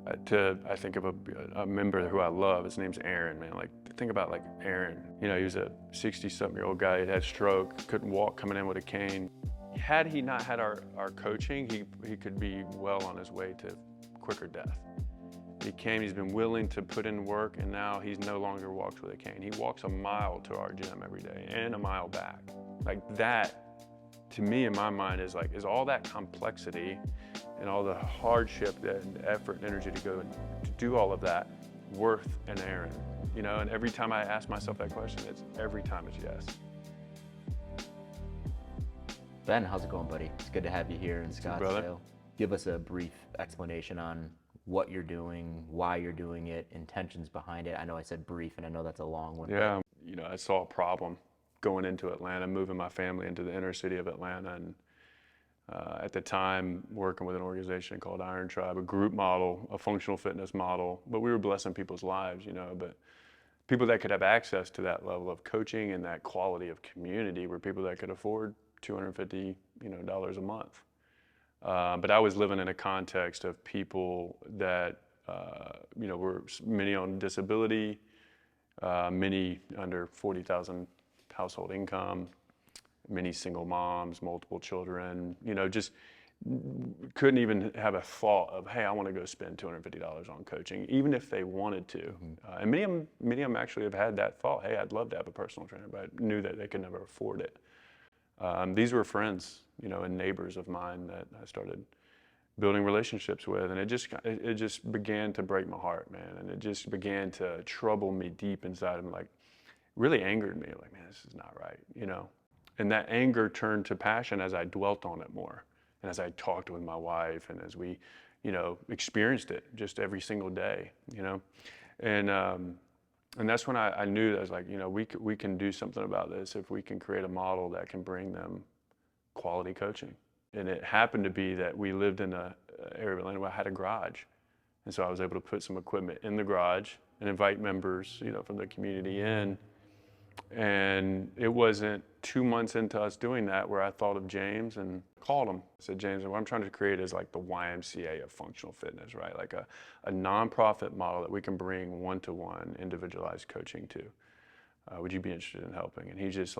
I think of a member who I love. His name's Aaron, man. Like, think about like Aaron. You know, he was a 60-something-year-old guy. He had stroke, couldn't walk, coming in with a cane. Had he not had our coaching, he could be well on his way to quicker death. He came, he's been willing to put in work, and now he's no longer walks with a cane. He walks a mile to our gym every day and a mile back. Like that, to me, in my mind, is all that complexity and all the hardship and effort and energy to go and to do all of that worth an Aaron? You know, and every time I ask myself that question, every time it's yes. Ben, how's it going, buddy? It's good to have you here in Scottsdale. Brother. Give us a brief explanation on what you're doing, why you're doing it, intentions behind it. I know I said brief, and I know that's a long one. Yeah, you know, I saw a problem going into Atlanta, moving my family into the inner city of Atlanta, and at the time working with an organization called Iron Tribe, a group model, a functional fitness model, but we were blessing people's lives, you know, but people that could have access to that level of coaching and that quality of community were people that could afford $250, dollars a month. But I was living in a context of people that, were many on disability, many under 40,000 household income, many single moms, multiple children, just couldn't even have a thought of, hey, I want to go spend $250 on coaching, even if they wanted to. Mm-hmm. And many of them actually have had that thought, hey, I'd love to have a personal trainer, but I knew that they could never afford it. These were friends, and neighbors of mine that I started building relationships with, and it just began to break my heart, man, and it just began to trouble me deep inside, and really angered me, like, man, this is not right, and that anger turned to passion as I dwelt on it more, and as I talked with my wife, and as we, experienced it just every single day, and that's when I knew that I was like, we can do something about this if we can create a model that can bring them quality coaching. And it happened to be that we lived in an area of Atlanta where I had a garage. And so I was able to put some equipment in the garage and invite members, from the community in. And it wasn't 2 months into us doing that where I thought of James and called him. I said, James, what I'm trying to create is like the YMCA of functional fitness, right? Like a nonprofit model that we can bring one-to-one individualized coaching to. Would you be interested in helping? And he just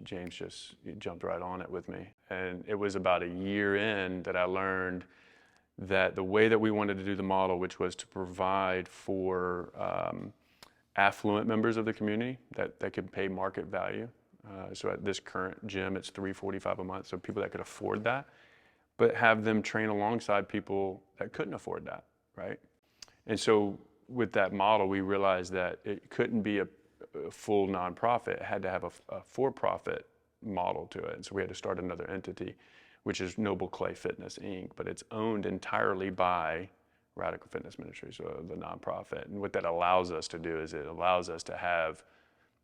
James just jumped right on it with me. And it was about a year in that I learned that the way that we wanted to do the model, which was to provide for affluent members of the community that could pay market value. So at this current gym, it's $345 a month. So people that could afford that, but have them train alongside people that couldn't afford that, right? And so with that model, we realized that it couldn't be a full nonprofit. It had to have a for-profit model to it. And so we had to start another entity, which is Noble Clay Fitness, Inc., but it's owned entirely by Radical Fitness Ministries, so the nonprofit. And what that allows us to do is it allows us to have,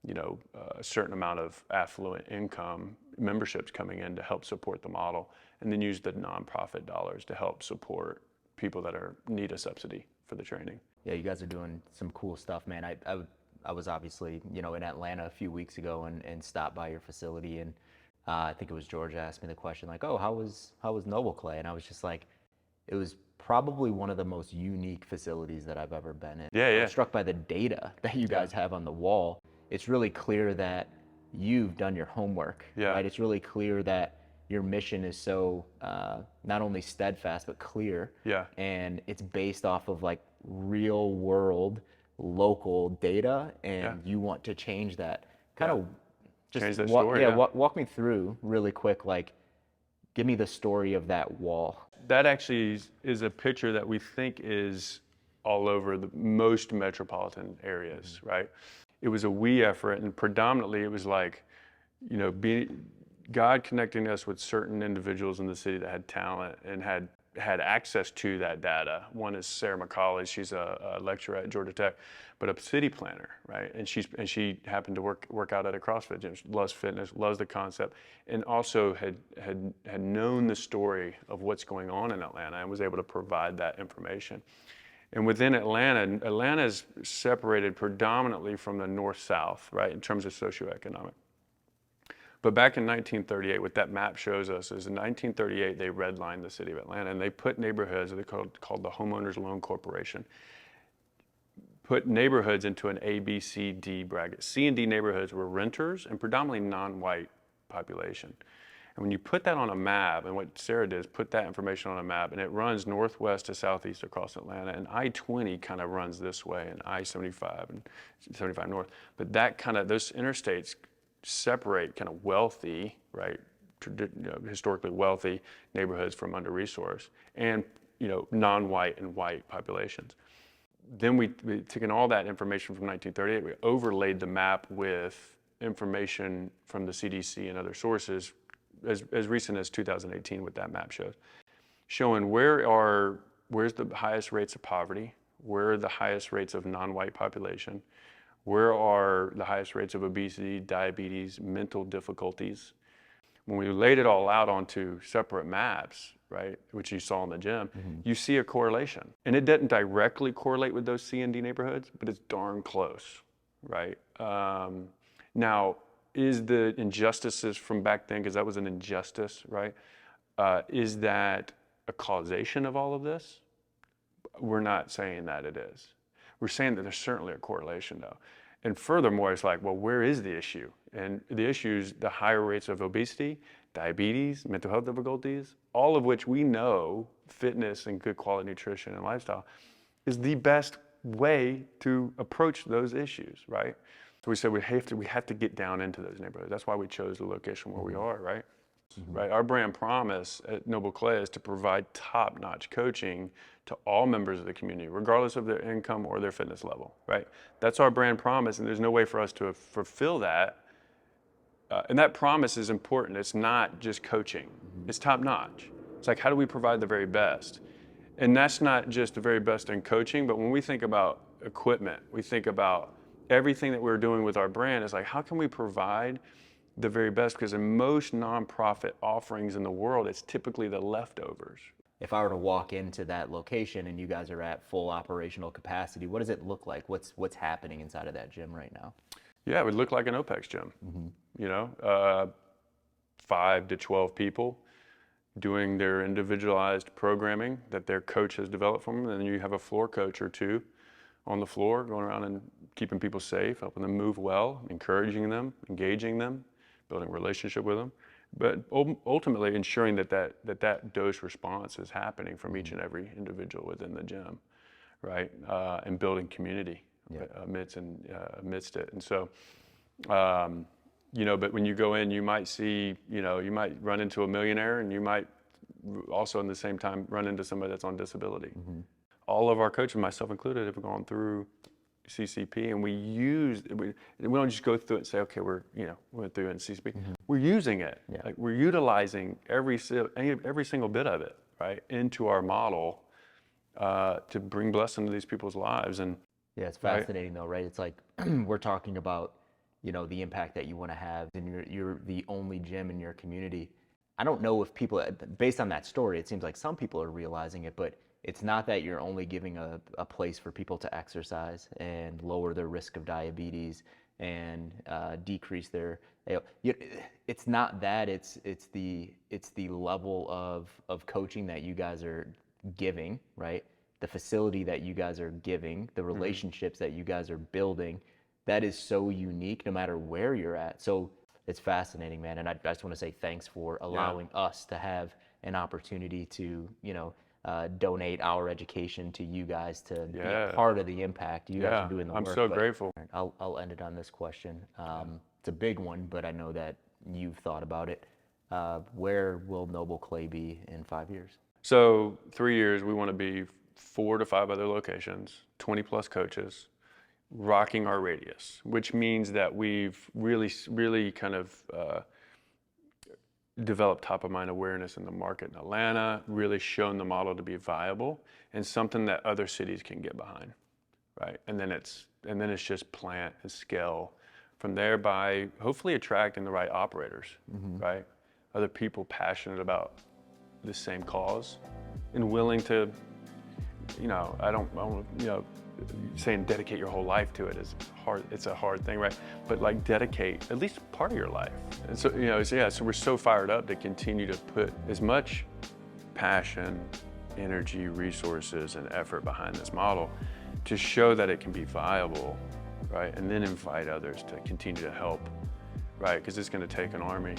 a certain amount of affluent income memberships coming in to help support the model, and then use the nonprofit dollars to help support people that need a subsidy for the training. Yeah, you guys are doing some cool stuff, man. I was obviously, in Atlanta a few weeks ago and stopped by your facility, and I think it was George asked me the question, like, oh, how was Noble Clay? And I was just like, it was probably one of the most unique facilities that I've ever been in. Yeah. I was struck by the data that you guys have on the wall. It's really clear that you've done your homework, right? It's really clear that your mission is so not only steadfast, but clear. Yeah. And it's based off of real world, local data, and you want to change that. Kind of just change that story. Walk me through really quick, give me the story of that wall. That actually is a picture that we think is all over the most metropolitan areas, right? It was a we effort, and predominantly it was God connecting us with certain individuals in the city that had talent and had access to that data. One is Sarah McCauley. She's a lecturer at Georgia Tech, but a city planner, right? And she happened to work out at a CrossFit gym. She loves fitness, loves the concept, and also had known the story of what's going on in Atlanta and was able to provide that information. And within Atlanta is separated predominantly from the north-south, right, in terms of socioeconomic. But back in 1938, what that map shows us is in 1938, they redlined the city of Atlanta, and they put neighborhoods, they called the Homeowners Loan Corporation, put neighborhoods into an A, B, C, D bracket. C and D neighborhoods were renters and predominantly non-white population. And when you put that on a map, and what Sarah did is put that information on a map, and it runs northwest to southeast across Atlanta, and I-20 kind of runs this way, and I-75 and 75 north. But that kind of, those interstates separate kind of wealthy, right, historically wealthy neighborhoods from under-resourced, and non-white and white populations. Then we taken all that information from 1938, we overlaid the map with information from the CDC and other sources as recent as 2018, what that map shows, showing where's the highest rates of poverty, where are the highest rates of non-white population, where are the highest rates of obesity, diabetes, mental difficulties. When we laid it all out onto separate maps, right, which you saw in the gym, you see a correlation. And it doesn't directly correlate with those C and D neighborhoods, but it's darn close, right? Now, is the injustices from back then, because that was an injustice, right? Is that a causation of all of this? We're not saying that it is. We're saying that there's certainly a correlation though. And furthermore, it's like, well, where is the issue? And the issue is the higher rates of obesity, diabetes, mental health difficulties, all of which we know fitness and good quality nutrition and lifestyle is the best way to approach those issues, right? So we said we have to get down into those neighborhoods. That's why we chose the location where we are, right? Right. Our brand promise at Noble Clay is to provide top-notch coaching to all members of the community, regardless of their income or their fitness level, right? That's our brand promise, and there's no way for us to fulfill that. And that promise is important. It's not just coaching. It's top-notch. It's like, how do we provide the very best? And that's not just the very best in coaching, but when we think about equipment, we think about everything that we're doing with our brand is like, how can we provide the very best? Because in most nonprofit offerings in the world, it's typically the leftovers. If I were to walk into that location and you guys are at full operational capacity, what does it look like? What's happening inside of that gym right now? Yeah, it would look like an OPEX gym. 5 to 12 people doing their individualized programming that their coach has developed for them. And then you have a floor coach or two on the floor going around and keeping people safe, helping them move well, encouraging them, engaging them, building a relationship with them, but ultimately ensuring that dose response is happening from each and every individual within the gym, right? And building community amidst it. And so, but when you go in, you might see, you might run into a millionaire, and you might also in the same time run into somebody that's on disability. All of our coaches, myself included, have gone through CCP, and we don't just go through it and say, okay, we went through it in CCP. We're using it. Yeah. Like, we're utilizing every single bit of it, right, into our model to bring blessing to these people's lives. And yeah, it's fascinating though, right? It's like we're talking about, the impact that you want to have, and you're the only gym in your community. I don't know if people, based on that story, it seems like some people are realizing it, but it's not that you're only giving a place for people to exercise and lower their risk of diabetes and decrease their. It's not that. It's the level of coaching that you guys are giving, right? The facility that you guys are giving, the relationships that you guys are building, that is so unique no matter where you're at. So it's fascinating, man. And I just want to say thanks for allowing us to have an opportunity to, donate our education to you guys to be a part of the impact. You guys are doing the work. I'm so grateful. I'll end it on this question. It's a big one, but I know that you've thought about it. Where will Noble Clay be in 5 years? So 3 years, we want to be 4 to 5 other locations, 20 plus coaches, rocking our radius, which means that we've really kind of developed top of mind awareness in the market in Atlanta, really shown the model to be viable and something that other cities can get behind, right? And then it's just plant and scale from there by hopefully attracting the right operators, right? Other people passionate about the same cause and willing to, saying dedicate your whole life to it is hard. It's a hard thing, right? But like dedicate at least part of your life. And so, so we're so fired up to continue to put as much passion, energy, resources, and effort behind this model to show that it can be viable, right? And then invite others to continue to help, right? Because it's going to take an army.